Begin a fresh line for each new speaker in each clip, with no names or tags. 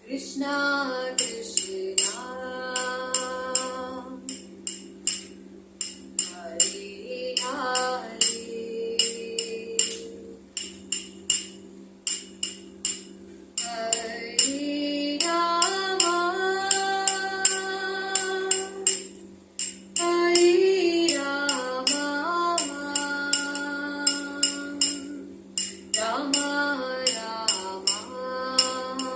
Krishna Krishna Hare Hare Hare Rama Hare Rama Rama Rama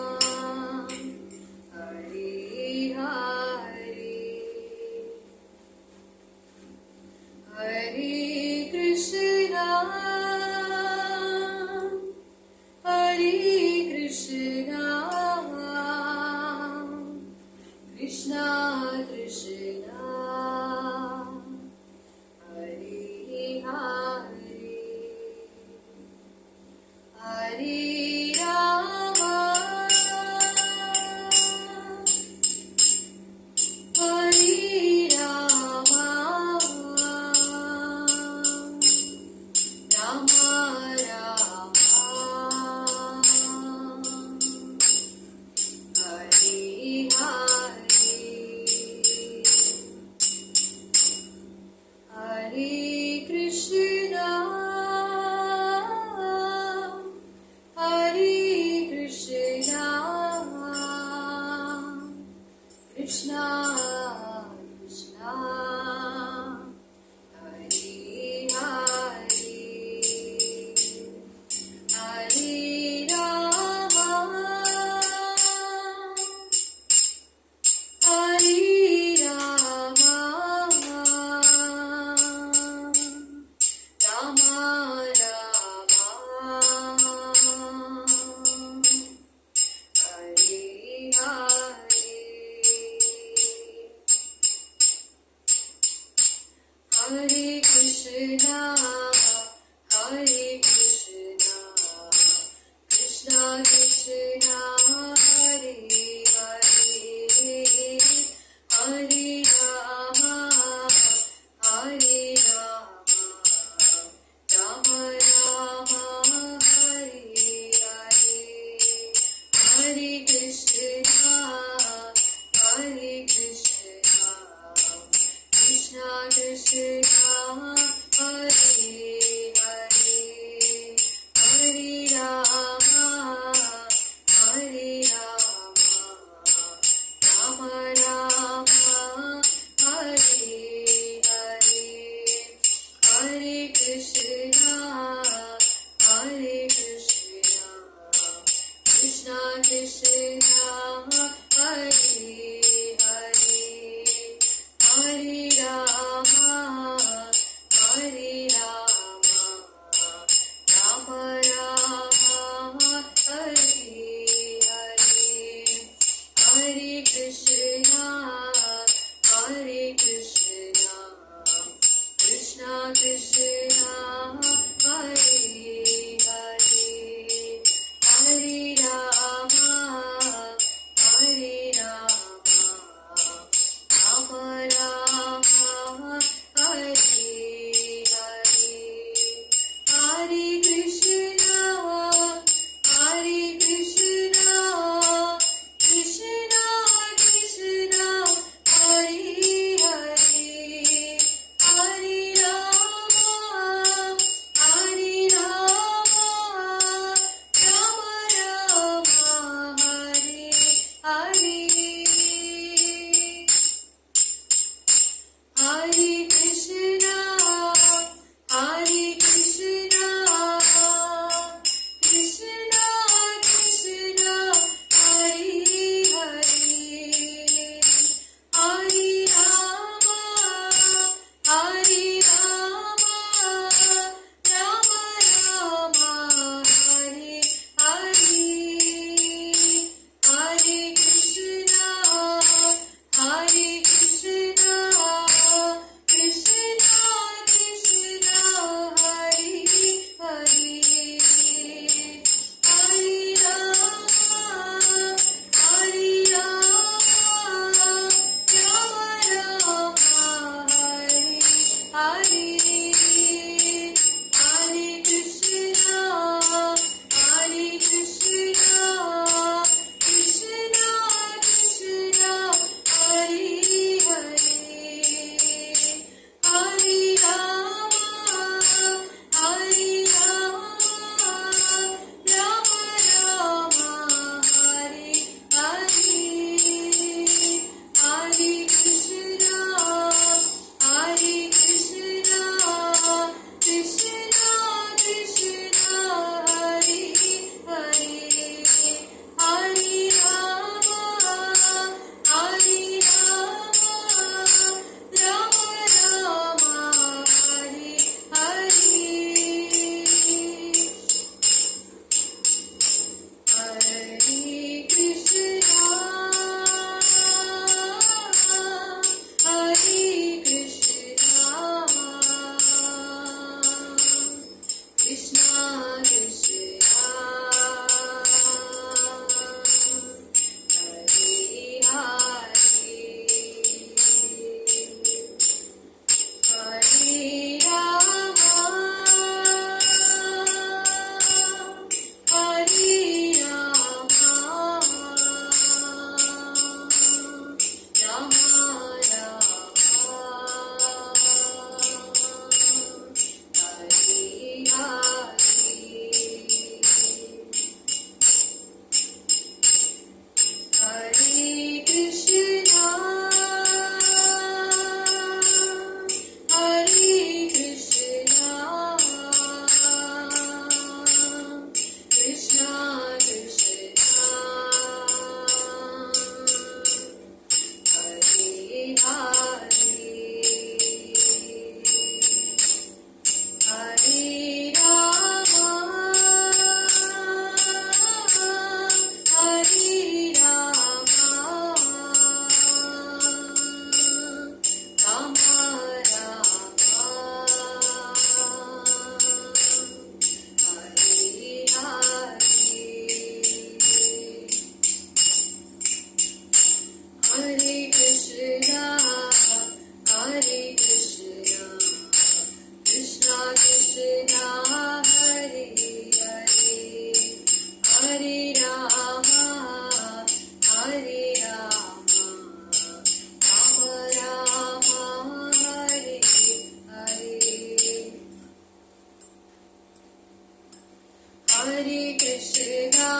Hare Krishna,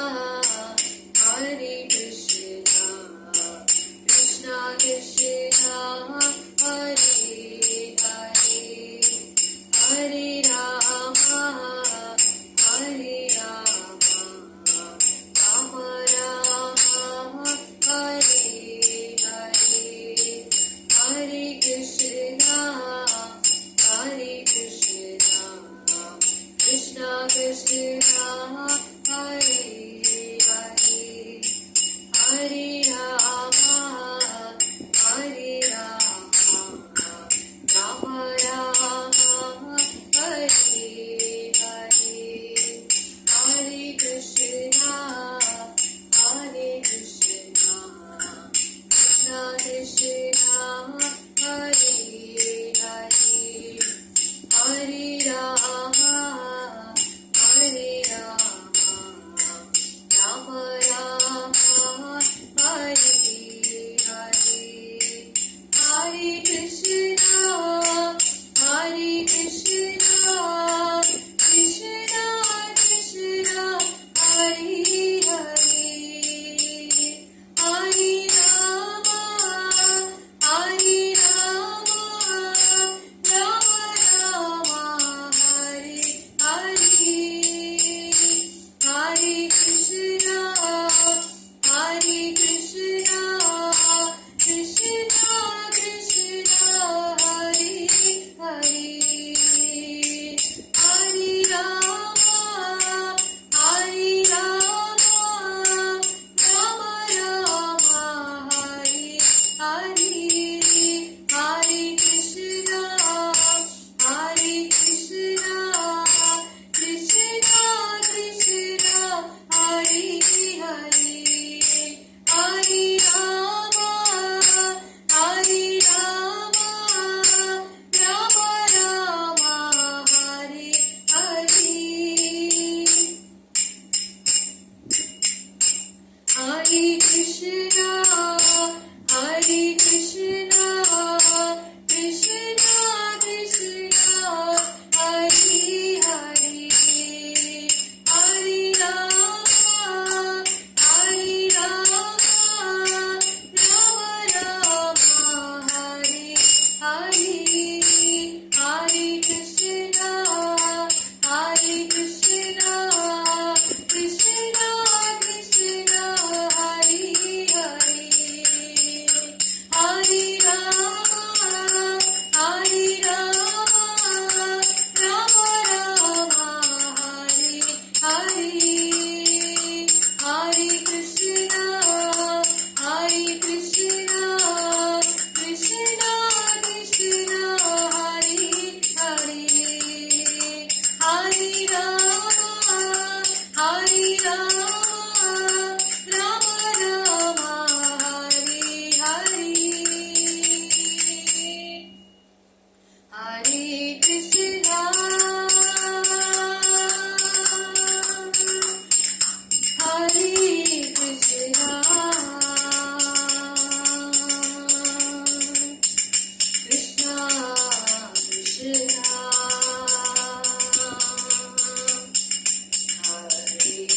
Hare Krishna, Krishna Krishna, Hare Hare, Hare Rama, Hare Rama, Rama Rama, Hare Hare, Hare Krishna, Hare Krishna, Krishna Krishna, Hare Hare, Hare Rama, Hare Rama, Rama Rama, Hare Hare, Hare Krishna, Hare Krishna, Krishna Krishna, Hare Hare, Hare Rama, Hare Rama, Rama Rama, Hare Hare, Hare Krishna, Hare Krishna, Krishna Krishna, Hare Hare, Hare Rama, Hare Rama, Rama Rama, Hare Hare, Hare Krishna, Hare Krishna, Krishna Krishna, Hare Hare, Hare Rama, Hare Rama, Rama Rama, Hare Hare, Hare Krishna, Hare Krishna, Krishna Krishna, Hare Hare, Hare Rama, Hare Rama, Rama Rama, Hare Hare, Hare Krishna, Hare Krishna, Krishna Krishna, Hare Hare, Hare Rama, Hare Rama, Rama Rama, Hare Hare, Hare Krishna, Hare Krishna, Krishna Krishna, Hare Hare, Hare Rama, Hare Rama, Rama Rama, Hare Hare, Hare Krishna, Hare Krishna, Krishna Krishna, Hare Hare, Hare Rama, Hare Rama, Rama Rama, Hare Hare, Hare Krishna, Hare Krishna, Krishna Krishna, Hare Hare,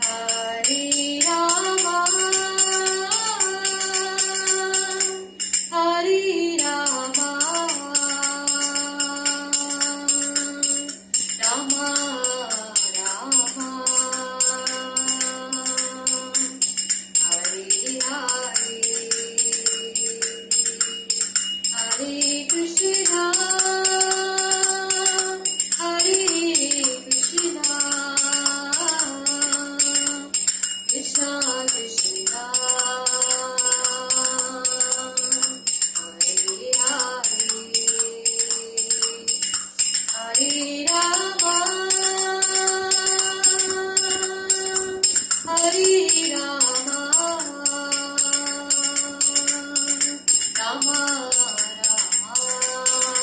Hare Rama, Hare Rama, Rama Rama, Hare Hare, Hare Krishna, Hare Krishna, Krishna Krishna, Hare Hare, Hare Rama, Hare Rama, Rama Rama,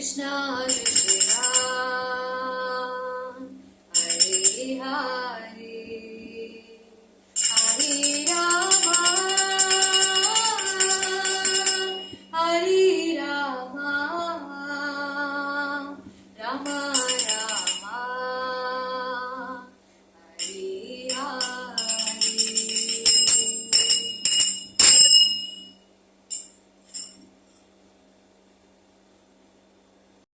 Krishna